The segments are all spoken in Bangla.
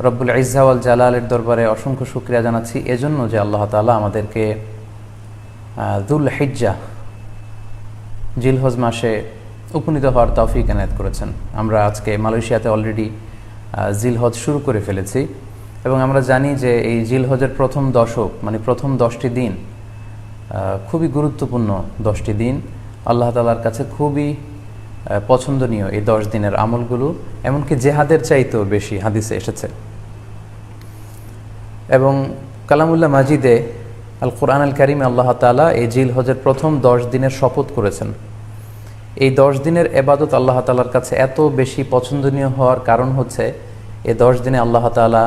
রব্বুল ইজ্জা ওয়াল জালালের দরবারে অসংখ্য শুকরিয়া জানাচ্ছি এজন্য যে আল্লাহ তাআলা আমাদেরকে যুল হিজ্জা জিলহজ মাসে উপনীত হওয়ার তৌফিক এনায়েত করেছেন। আমরা আজকে মালয়েশিয়াতে অলরেডি জিলহজ শুরু করে ফেলেছি এবং আমরা জানি যে এই জিলহজের প্রথম দশক মানে প্রথম 10টি দিন খুবই গুরুত্বপূর্ণ 10টি দিন। আল্লাহ তাআলার কাছে খুবই পছন্দনীয় এই 10 দিনের আমলগুলো, এমনকি জেহাদের চাইতেও বেশি হাদিসে এসেছে। এবং কালামুল্লাহ মাজিদে আল কোরআন আল কারিমে আল্লাহ তাআলা এই জিলহজের প্রথম 10 দিনের শপথ করেছেন। এই 10 দিনের এবাদত আল্লাহ তাআলার কাছে এত বেশি পছন্দনীয় হওয়ার কারণ হচ্ছে এই 10 দিনে আল্লাহ তাআলা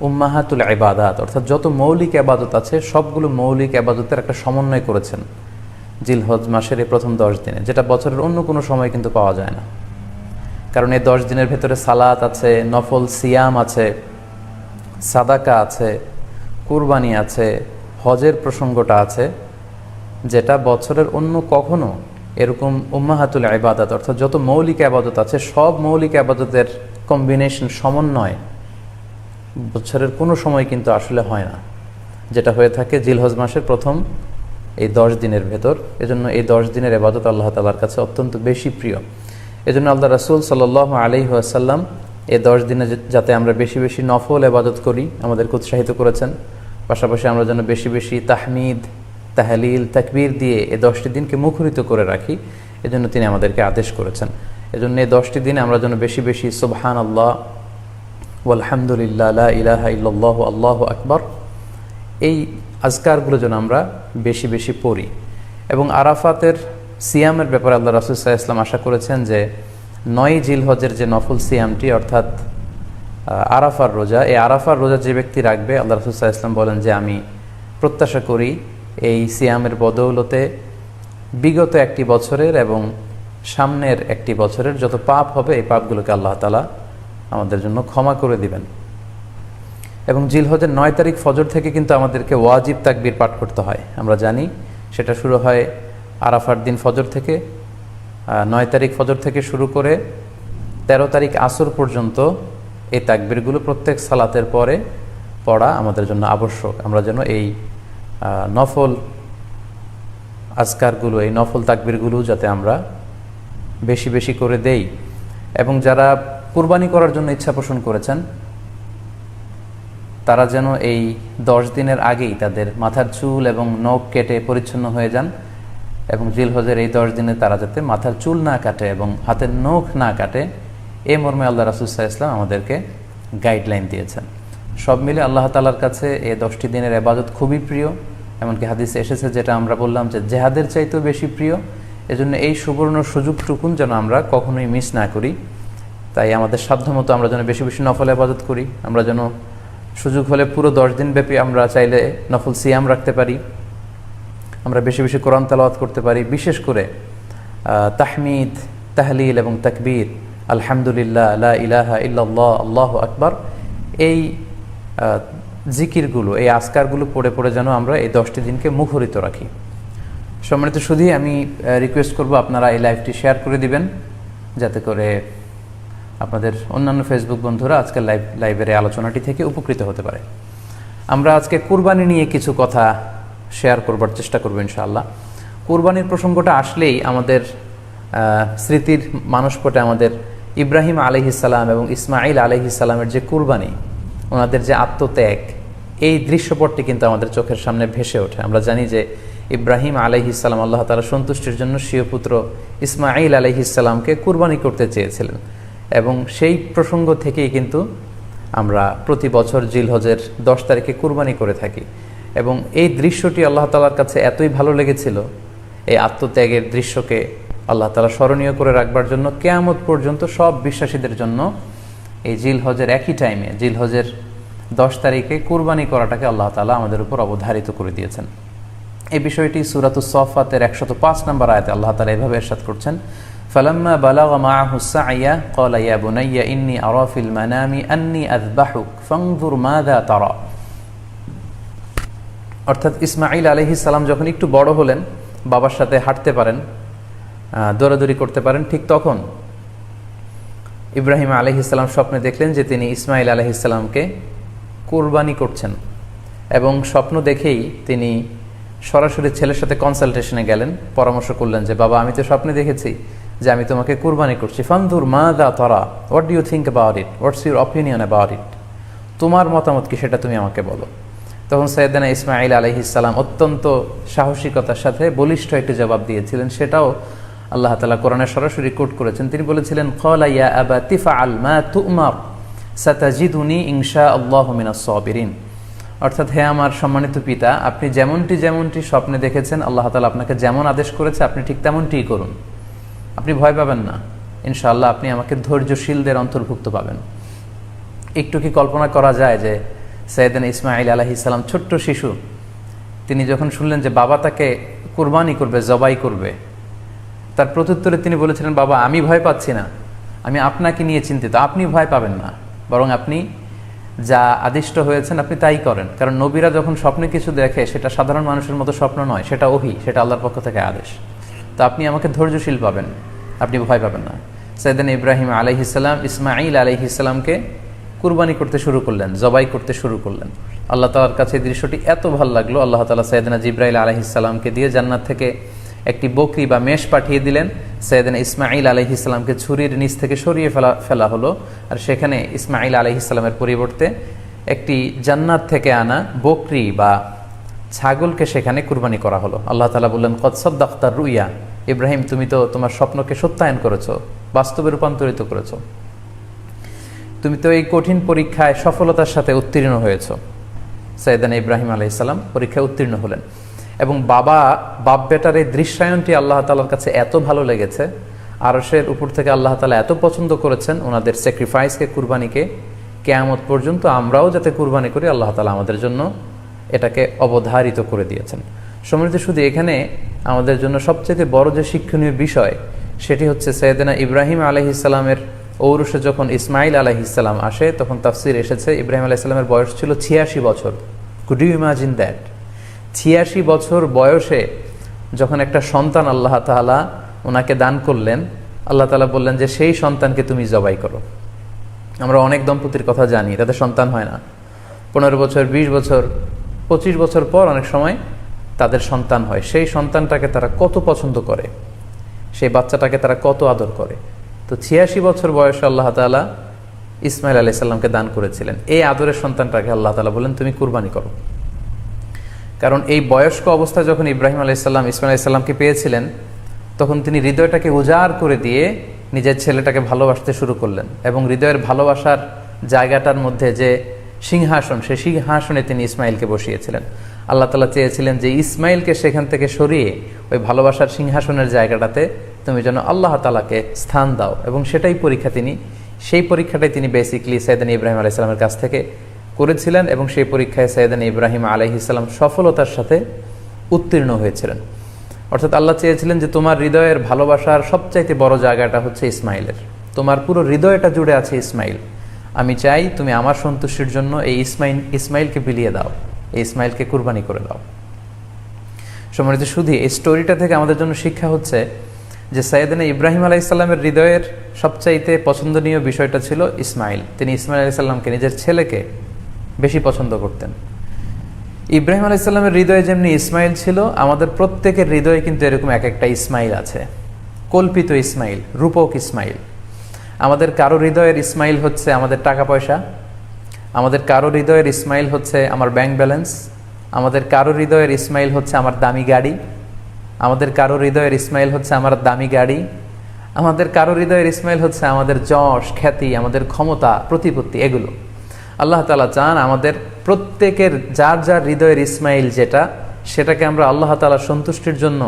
উম্মাহাতুল ইবাদাত অর্থাৎ যত মৌলিক এবাদত আছে সবগুলো মৌলিক এবাদতের একটা সমন্বয় করেছেন জিলহজ মাসের এই প্রথম 10 দিনে, যেটা বছরের অন্য কোনো সময় কিন্তু পাওয়া যায় না। কারণ এই 10 দিনের ভেতরে সালাত আছে, নফল সিয়াম আছে, সাদাকা আছে, কুরবানি আছে, হজের প্রসঙ্গটা আছে, যেটা বছরের অন্য কখনো এরকম উম্মাহাতুল ইবাদাত অর্থাৎ যত মৌলিক আবাদত আছে সব মৌলিক আবাদতের কম্বিনেশন সমন্বয় বছরের কোনো সময় কিন্তু আসলে হয় না, যেটা হয়ে থাকে জিলহজ মাসের প্রথম এই 10 দিনের ভেতর। এজন্য এই 10 দিনের ইবাদত আল্লাহ তাআলার কাছে অত্যন্ত বেশি প্রিয়। এজন্য আল্লাহ রাসূল সাল্লাল্লাহু আলাইহি ওয়াসাল্লাম এই 10 দিনে যাতে আমরা বেশি বেশি নফল ইবাদত করি আমাদেরকে উৎসাহিত করেছেন। পাশাপাশি আমরা যেন বেশি বেশি তাহমিদ, তাহলিল, তাকবীর দিয়ে এই 10টি দিনকে মুখরিত করে রাখি, এজন্য তিনি আমাদেরকে আদেশ করেছেন। এজন্য এই 10টি দিনে আমরা যেন বেশি বেশি সুবহানাল্লাহ ওয়ালহামদুলিল্লাহ লা ইলাহা ইল্লাল্লাহু আল্লাহু আকবার এই আজকারগুলো যেন আমরা বেশি বেশি পড়ি। এবং আরাফাতের সিয়ামের ব্যাপারে আল্লাহ রাসূল সাল্লাল্লাহু আলাইহি ওয়াসাল্লাম আশা করেছেন যে 9 জিলহজের যে নফল সিয়ামটি অর্থাৎ আরাফার রোজা, এই আরাফার রোজা যে ব্যক্তি রাখবে আল্লাহ রাসূল সাল্লাল্লাহু আলাইহি ওয়াসাল্লাম বলেন যে আমি প্রত্যাশা করি এই সিয়ামের বদৌলতে বিগত একটি বছরের এবং সামনের একটি বছরের যত পাপ হবে এই পাপগুলোকে আল্লাহ তাআলা আমাদের জন্য ক্ষমা করে দিবেন। এবং জিলহজের 9 তারিখ ফজর থেকে কিন্তু আমাদেরকে ওয়াজিব তাকবীর পাঠ করতে হয়। আমরা জানি সেটা শুরু হয় আরাফার দিন ফজর থেকে, 9 তারিখ ফজর থেকে শুরু করে 13 তারিখ আসর পর্যন্ত এই তাকবীরগুলো প্রত্যেক সালাতের পরে পড়া আমাদের জন্য আবশ্যক। আমরা যেন এই নফল আজকারগুলো, এই নফল তাকবীরগুলো যাতে আমরা বেশি বেশি করে দেই। এবং যারা কুরবানি করার জন্য ইচ্ছা পোষণ করেছেন তারা যেন এই 10 দিনের আগেই তাদের মাথার চুল এবং নখ কেটে পরিচ্ছন্ন হয়ে যান এবং জিলহজের এই 10 দিনে তারা যাতে মাথার চুল না কাটে এবং হাতের নখ না কাটে, এই মর্মে আল্লাহ রাসূল সাল্লাল্লাহু আলাইহি ওয়াসাল্লাম আমাদেরকে গাইডলাইন দিয়েছেন। সব মিলে আল্লাহ তাআলার কাছে এই 10টি দিনের ইবাদত খুবই প্রিয়। এমনকি হাদিসে এসেছে, যেটা আমরা বললাম যে জেহাদের চাইতেও বেশি প্রিয়। এজন্য এই সুবর্ণ সুযোগটুকুন যেন আমরা কখনোই মিস না করি। তাই আমাদের সাধ্যমতো আমরা যেন বেশি বেশি নফল ইবাদত করি। আমরা যেন সুযোগ হলে পুরো 10 দিন ব্যাপী আমরা চাইলে নফল সিয়াম রাখতে পারি, আমরা বেশি বেশি কোরআন তেলাওয়াত করতে পারি। বিশেষ করে তাহমিদ, তাহলিল এবং তাকবীর, আলহামদুলিল্লাহ লা ইলাহা ইল্লাল্লাহ আল্লাহু আকবার, এই জিকিরগুলো, এই আজকারগুলো পড়ে পড়ে যেন আমরা এই 10টি দিনকে মুখরিত রাখি। সম্মানিত শুধুই আমি রিকোয়েস্ট করব আপনারা এই লাইভটি শেয়ার করে দিবেন, যাতে করে আপনাদের অন্যান্য ফেসবুক বন্ধুরা আজকের লাইভের আলোচনাটি থেকে উপকৃত হতে পারে। আমরা আজকে কুরবানি নিয়ে কিছু কথা শেয়ার করবার চেষ্টা করব ইনশাআল্লাহ। কুরবানির প্রসঙ্গটা আসলেই আমাদের স্মৃতির মানসপটে আমাদের ইব্রাহিম আলাইহিস সালাম এবং ইসমাঈল আলাইহিস সালামের যে কুরবানি, ওনাদের যে আত্মত্যাগ, এই দৃশ্যপটটি কিন্তু আমাদের চোখের সামনে ভেসে ওঠে। আমরা জানি যে ইব্রাহিম আলাইহিস সালাম আল্লাহ তাআলা সন্তুষ্টির জন্য স্বীয় পুত্র ইসমাঈল আলাইহিস সালামকে কুরবানি করতে চেয়েছিলেন এবং সেই প্রসঙ্গ থেকেই কিন্তু আমরা প্রতি বছর জিলহজের 10 তারিখে কুরবানি করে থাকি। এবং এই দৃশ্যটি আল্লাহ তাআলার কাছে এতই ভালো লেগেছিল, এই আত্মত্যাগের দৃশ্যকে আল্লাহ তাআলা স্মরণীয় করে রাখবার জন্য কিয়ামত পর্যন্ত সব বিশ্বাসীদের জন্য এই জিলহজের একই টাইমে জিলহজের 10 তারিখে কুরবানি করাটাকে আল্লাহ তাআলা আমাদের উপর অবধারিত করে দিয়েছেন। এই বিষয়টি সূরাতুস সাফফাতের 105 নম্বর আয়াতে আল্লাহ তাআলা এভাবে ইরশাদ করছেন, ফালাম্মা বালাগা মাআহু সা'য়া ক্বালা ইয়া বুনাইয়া ইন্নী আরা ফিল মানামি আন্নী আযবাহুক ফানজুর মাযা তারা। অর্থাৎ ইসমাঈল আলাইহিস সালাম যখন একটু বড় হলেন, বাবার সাথে হাঁটতে পারেন, দৌড়াদৌড়ি করতে পারেন, ঠিক তখন ইব্রাহিম আলাইহিসসালাম স্বপ্নে দেখলেন যে তিনি ইসমাইল আলাইহিসসালামকে কোরবানি করছেন, এবং স্বপ্ন দেখেই তিনি সরাসরি ছেলের সাথে কনসালটেশনে গেলেন, পরামর্শ করলেন যে বাবা, আমি তো স্বপ্নে দেখেছি যে আমি তোমাকে কুরবানি করছি, ফানদুর মা দা তরা, what do you think about it, what's your opinion about it, তোমার মতামত কি সেটা তুমি আমাকে বলো। তখন সাইয়েদনা ইসমাইল আলাইহিসসালাম অত্যন্ত সাহসিকতার সাথে বলিষ্ঠ একটি জবাব দিয়েছিলেন, সেটাও আল্লাহ তাআলা কোরআনে সরাসরি কোট করেছেন। তিনি বলেছিলেন, ক্বালা ইয়া আবাতি ফাআল মা তু'মার সাতাজিদুনি ইনশাআল্লাহু মিনাস সাবিরিন, অর্থাৎ হে আমার সম্মানিত পিতা, আপনি যেমনটি স্বপ্নে দেখেছেন, আল্লাহ তাআলা আপনাকে যেমন আদেশ করেছে আপনি ঠিক তেমনটিই করুন, আপনি ভয় পাবেন না, ইনশাআল্লাহ আপনি আমাকে ধৈর্যশীলদের অন্তর্ভুক্ত পাবেন। একটু কি কল্পনা করা যায় যে সাইয়েদনা ইসমাইল আলাইহিসসালাম ছোট্ট শিশু, তিনি যখন শুনলেন যে বাবা তাকে কুরবানি করবে, জবাই করবে, তার প্রত্যুত্তরে তিনি বলেছিলেন, বাবা আমি ভয় পাচ্ছি না, আমি আপনাকে নিয়ে চিন্তিত, আপনি ভয় পাবেন না, বরং আপনি যা আদিষ্ট হয়েছেন আপনি তাই করেন। কারণ নবীরা যখন স্বপ্নে কিছু দেখে সেটা সাধারণ মানুষের মতো স্বপ্ন নয়, সেটা ওহী, সেটা আল্লাহর পক্ষ থেকে আদেশ। তো আপনি আমাকে ধৈর্যশীল পাবেন, আপনি ভয় পাবেন না। সাইয়েদনা ইব্রাহিম আলাইহিসসালাম ইসমাইল আলাইহিসসালামকে কুরবানি করতে শুরু করলেন, জবাই করতে শুরু করলেন। আল্লাহ তাআলার কাছে এই দৃশ্যটি এত ভালো লাগলো, আল্লাহ তাআলা সাইয়েদনা জিবরাইল আলাইহিসসালামকে দিয়ে জান্নাত থেকে একটি বকরি বা মেষ পাঠিয়ে দিলেন। সাইয়েদনা ইসমাইল আলাইহিসসালামকে ছুরির নিচ থেকে সরিয়ে ফেলা হলো, আর সেখানে ইসমাইল আলাইহিসসালামের পরিবর্তে একটি জান্নাত থেকে আনা বকরি বা ছাগলকে সেখানে কুরবানি করা হলো। আল্লাহ তাআলা বললেন, কদ সাদ্দাকতা রুইয়া, ইব্রাহিম তুমি তো তোমার স্বপ্নকে সত্যায়ন করেছো, বাস্তবে রূপান্তরিত করেছো, তুমি তো এই কঠিন পরীক্ষায় সফলতার সাথে উত্তীর্ণ হয়েছ। সাইয়েদনা ইব্রাহিম আলাইহিসসালাম পরীক্ষায় উত্তীর্ণ হলেন, এবং বাপ বেটার এই দৃশ্যায়নটি আল্লাহ তাআলার কাছে এত ভালো লেগেছে, আরশের উপর থেকে আল্লাহ তাআলা এত পছন্দ করেছেন ওনাদের স্যাক্রিফাইসকে, কুরবানিকে, কিয়ামত পর্যন্ত আমরাও যাতে কুরবানি করি আল্লাহ তাআলা আমাদের জন্য এটাকে অবধারিত করে দিয়েছেন। সম্মানিত, শুধু এখানে আমাদের জন্য সবচেয়ে বড় যে শিক্ষণীয় বিষয় সেটি হচ্ছে সাইয়েদনা ইব্রাহিম আলাইহিসসালামের ঔরসে যখন ইসমাইল আলাইহিসসালাম আসে, তখন তাফসীর এসেছে ইব্রাহিম আলাইহিসসালামের বয়স ছিল 86 বছর। Could you imagine that? 86 বছর বয়সে যখন একটা সন্তান আল্লাহ তাআলা ওনাকে দান করলেন, আল্লাহ তাআলা বললেন যে সেই সন্তানকে তুমি জবাই করো। আমরা অনেক দম্পতির কথা জানি, তাদের সন্তান হয় না, 15 বছর, 20 বছর, 25 বছর পর অনেক সময় তাদের সন্তান হয়। সেই সন্তানটাকে তারা কত পছন্দ করে, সেই বাচ্চাটাকে তারা কত আদর করে। তো 86 বছর বয়সে আল্লাহ তাআলা ইসমাইল আলাইহিসসালামকে দান করেছিলেন। এই আদরের সন্তানটাকে আল্লাহ তাআলা বলেন তুমি কুরবানি করো। কারণ এই বয়স্ক অবস্থায় যখন ইব্রাহিম আলাইহিসসালাম ইসমাইল আলাইহিসসালামকে পেয়েছিলেন, তখন তিনি হৃদয়টাকে উজাড় করে দিয়ে নিজের ছেলেটাকে ভালোবাসতে শুরু করলেন, এবং হৃদয়ের ভালোবাসার জায়গাটার মধ্যে যে সিংহাসন, সেই সিংহাসনে তিনি ইসমাইলকে বসিয়েছিলেন। আল্লাহ তাআলা চেয়েছিলেন যে ইসমাইলকে সেখান থেকে সরিয়ে ওই ভালোবাসার সিংহাসনের জায়গাটাতে তুমি যেন আল্লাহ তাআলাকে স্থান দাও, এবং সেই পরীক্ষাটাই তিনি বেসিক্যালি সাইয়েদনা ইব্রাহিম আলাইহিসসালামের কাছ থেকে করেছিলেন, এবং সেই পরীক্ষায় সাইয়েদনা ইব্রাহিম আলাইহিসসালাম সফলতার সাথে উত্তীর্ণ হয়েছিলেন। অর্থাৎ আল্লাহ চেয়েছিলেন যে তোমার হৃদয়ের ভালোবাসার সবচাইতে বড় জায়গাটা হচ্ছে ইসমাইলের, তোমার পুরো হৃদয়টা জুড়ে আছে ইসমাইল। আমি চাই তুমি আমার সন্তুষ্টির জন্য এই ইসমাইলকে বিলিয়ে দাও, এই ইসমাইলকে কুরবানি করে দাও। সম্মানিত, শুধু এই স্টোরিটা থেকে আমাদের জন্য শিক্ষা হচ্ছে যে সাইয়েদনা ইব্রাহিম আলাইহিসসালামের হৃদয়ের সবচাইতে পছন্দনীয় বিষয়টা ছিল ইসমাইল। তিনি ইসমাইল আলাইহিসসালামকে, নিজের ছেলেকে বেশি পছন্দ করতেন। ইব্রাহিম আলাইহিসসালামের হৃদয়ে যেমনি ইসমাইল ছিল, আমাদের প্রত্যেকের হৃদয়ে কিন্তু এরকম এক একটা ইসমাইল আছে, কল্পিত ইসমাইল, রূপক ইসমাইল। আমাদের কারো হৃদয়ের ইসমাইল হচ্ছে আমাদের টাকা পয়সা, আমাদের কারো হৃদয়ের ইসমাইল হচ্ছে আমার ব্যাংক ব্যালেন্স, আমাদের কারো হৃদয়ের ইসমাইল হচ্ছে আমার দামি গাড়ি, আমাদের কারো হৃদয়ের ইসমাইল হচ্ছে আমার দামি গাড়ি, আমাদের কারো হৃদয়ের ইসমাইল হচ্ছে আমাদের যশ, খ্যাতি, আমাদের ক্ষমতা, প্রতিপত্তি, এগুলো। আল্লাহ তাআলা চান আমাদের প্রত্যেকের যার যার হৃদয়ের ইসমাইল যেটা, সেটাকে আমরা আল্লাহ তাআলার সন্তুষ্টির জন্য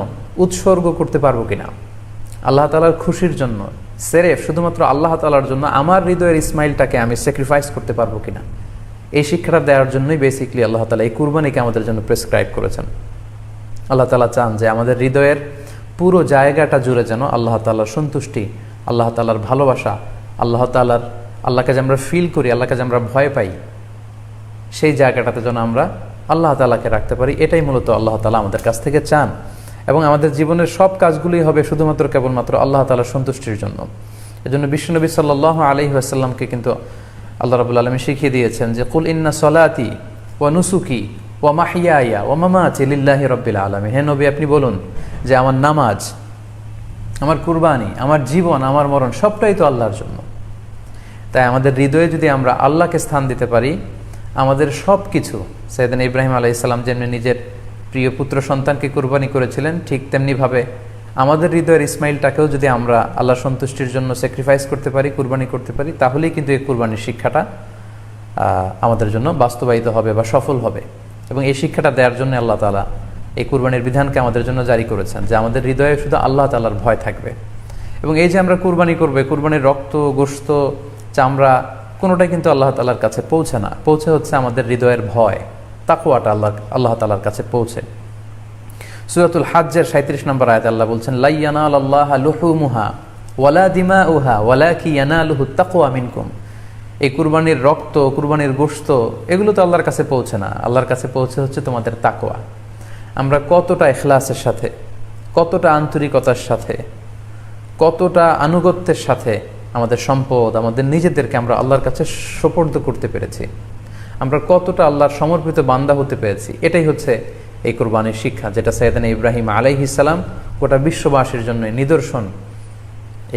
উৎসর্গ করতে পারবো কিনা, আল্লাহ তাআলার খুশির জন্য, সেরেফ শুধুমাত্র আল্লাহ তাআলার জন্য আমার হৃদয়ের ইসমাইলটাকে আমি স্যাক্রিফাইস করতে পারবো কিনা। এই শিক্ষাটা দেওয়ার জন্যই বেসিক্যালি আল্লাহ তাআলা এই কুরবানিকে আমাদের জন্য প্রেসক্রাইব করেছেন। আল্লাহ তাআলা চান যে আমাদের হৃদয়ের পুরো জায়গাটা জুড়ে যেন আল্লাহ তাআলার সন্তুষ্টি, আল্লাহ তাআলার ভালোবাসা, আল্লাহকে যে আমরা ফিল করি, আল্লাহকে যে আমরা ভয় পাই, সেই জায়গাটাতে যেন আমরা আল্লাহ তাআলাকে রাখতে পারি। এটাই মূলত আল্লাহ তাআলা আমাদের কাছ থেকে চান, এবং আমাদের জীবনের সব কাজগুলোই হবে শুধুমাত্র কেবলমাত্র আল্লাহ তাআলার সন্তুষ্টির জন্য। এজন্য বিশ্বনবী সাল্লাল্লাহু আলাইহি ওয়াসাল্লামকে কিন্তু আল্লাহ রাব্বুল আলামিন শিখিয়ে দিয়েছেন যে কুল ইন্না সলাতি ওয়া নুসুকি ওয়া মাহইয়ায়া ওয়া মামাতি লিল্লাহি রাব্বিল আলামিন। হে নবী, আপনি বলুন যে আমার নামাজ, আমার কুরবানি, আমার জীবন, আমার মরণ সবটাই তো আল্লাহর জন্য। তাই আমাদের হৃদয়ে যদি আমরা আল্লাহকে স্থান দিতে পারি, আমাদের সব কিছু, সাইয়েদনা ইব্রাহিম আলাইহিস সালাম যেমনি নিজের প্রিয় পুত্র সন্তানকে কুরবানি করেছিলেন, ঠিক তেমনিভাবে আমাদের হৃদয়ের ইসমাইলটাকেও যদি আমরা আল্লাহর সন্তুষ্টির জন্য স্যাক্রিফাইস করতে পারি, কুরবানি করতে পারি, তাহলেই কিন্তু এই কুরবানির শিক্ষাটা আমাদের জন্য বাস্তবায়িত হবে বা সফল হবে। এবং এই শিক্ষাটা দেওয়ার জন্য আল্লাহ তাআলা এই কুরবানির বিধানকে আমাদের জন্য জারি করেছেন, যে আমাদের হৃদয়ে শুধু আল্লাহ তাআলার ভয় থাকবে। এবং এই যে আমরা কুরবানি করবে, কুরবানির রক্ত, গোশত, চামড়া কোনোটাই কিন্তু আল্লাহ তাআলার কাছে পৌঁছে না, পৌঁছে হচ্ছে আমাদের হৃদয়ের ভয়, তাকওয়াটা আল্লাহ তাআলার কাছে পৌঁছে। সূরাতুল হজ্জের 37 নম্বর আয়াতে আল্লাহ বলছেন, লা ইয়ানালাল্লাহা লুহুমুহা ওয়ালা দিমাউহা ওয়ালাকি ইয়ানালুহুত তাকওয়া মিনকুম। এই কুরবানির রক্ত, কুরবানির গোশত এগুলো তো আল্লাহর কাছে পৌঁছে না, আল্লাহর কাছে পৌঁছে হচ্ছে তোমাদের তাকওয়া। আমরা কতটা ইখলাসের সাথে, কতটা আন্তরিকতার সাথে, কতটা আনুগত্যের সাথে আমাদের সম্পদ, আমাদের নিজেদেরকে আমরা আল্লাহর কাছে সোপর্দ করতে পেরেছি, আমরা কতটা আল্লাহর সমর্পিত বান্দা হতে পেরেছি, এটাই হচ্ছে এই কুরবানির শিক্ষা, যেটা সাইয়েদনা ইব্রাহিম আলাইহিস সালাম গোটা বিশ্ববাসীর জন্য নিদর্শন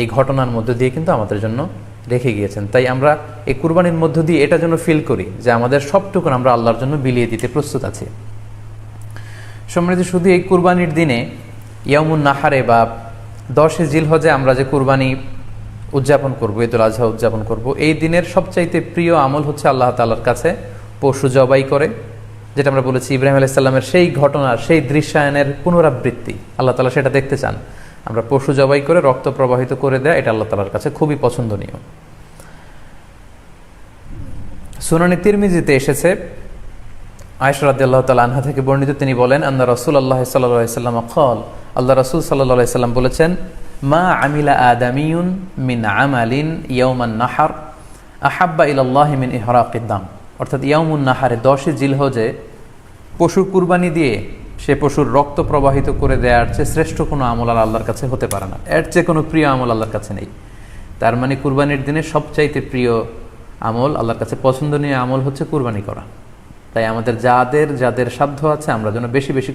এই ঘটনার মধ্য দিয়ে কিন্তু আমাদের জন্য রেখে গিয়েছেন। তাই আমরা এই কুরবানির মধ্য দিয়ে এটা যেন ফিল করি যে আমাদের সবটুকু আমরা আল্লাহর জন্য বিলিয়ে দিতে প্রস্তুত আছি। সম্মানিত, শুধু এই কুরবানির দিনে ইয়াউমুন নাহারে বা 10 জিলহজে আমরা যে কুরবানি উদযাপন করবো, ঈদুল আজহা উদযাপন করব, এই দিনের সবচাইতে প্রিয় আমল হচ্ছে আল্লাহ তাআলার কাছে পশু জবাই করে, যেটা আমরা বলেছি ইব্রাহিম আলাইহিস সালামের সেই ঘটনার, সেই দৃশ্যায়নের পুনরাবৃত্তি আল্লাহ তাআলা সেটা দেখতে চান। আমরা পশু জবাই করে রক্ত প্রবাহিত করে দেয়, এটা আল্লাহ তাআলার কাছে খুবই পছন্দনীয়। সুনানে তিরমিজিতে এসেছে, আয়েশা রাদিয়াল্লাহু তাআলা আনহা থেকে বর্ণিত, তিনি বলেন, আন্না রাসূলুল্লাহ সাল্লাল্লাহু আলাইহি ওয়াসাল্লাম ক্বাল, আল্লাহ রাসূল সাল্লাল্লাহু আলাইহি ওয়াসাল্লাম বলেছেন, মা আমিলা আদামিয়ুন মিন আমালিন ইয়াউমান নাহার আহাব্বা ইলাল্লাহি মিন ইহরাকিদ দাম। অর্থাৎ ইয়াউমুন নাহারে 10 জিলহজে পশুর কুরবানি দিয়ে সে পশুর রক্ত প্রবাহিত করে দেওয়ার চেয়ে শ্রেষ্ঠ কোনো আমল আর আল্লাহর কাছে হতে পারে না, এর চেয়ে কোনো প্রিয় আমল আল্লাহর কাছে নেই। তার মানে কুরবানির দিনে সবচাইতে প্রিয় আমল, আল্লাহর কাছে পছন্দনীয় আমল হচ্ছে কুরবানি করা। তাই আমাদের যাদের সাধ্য আছে আমরা যেন বেশি বেশি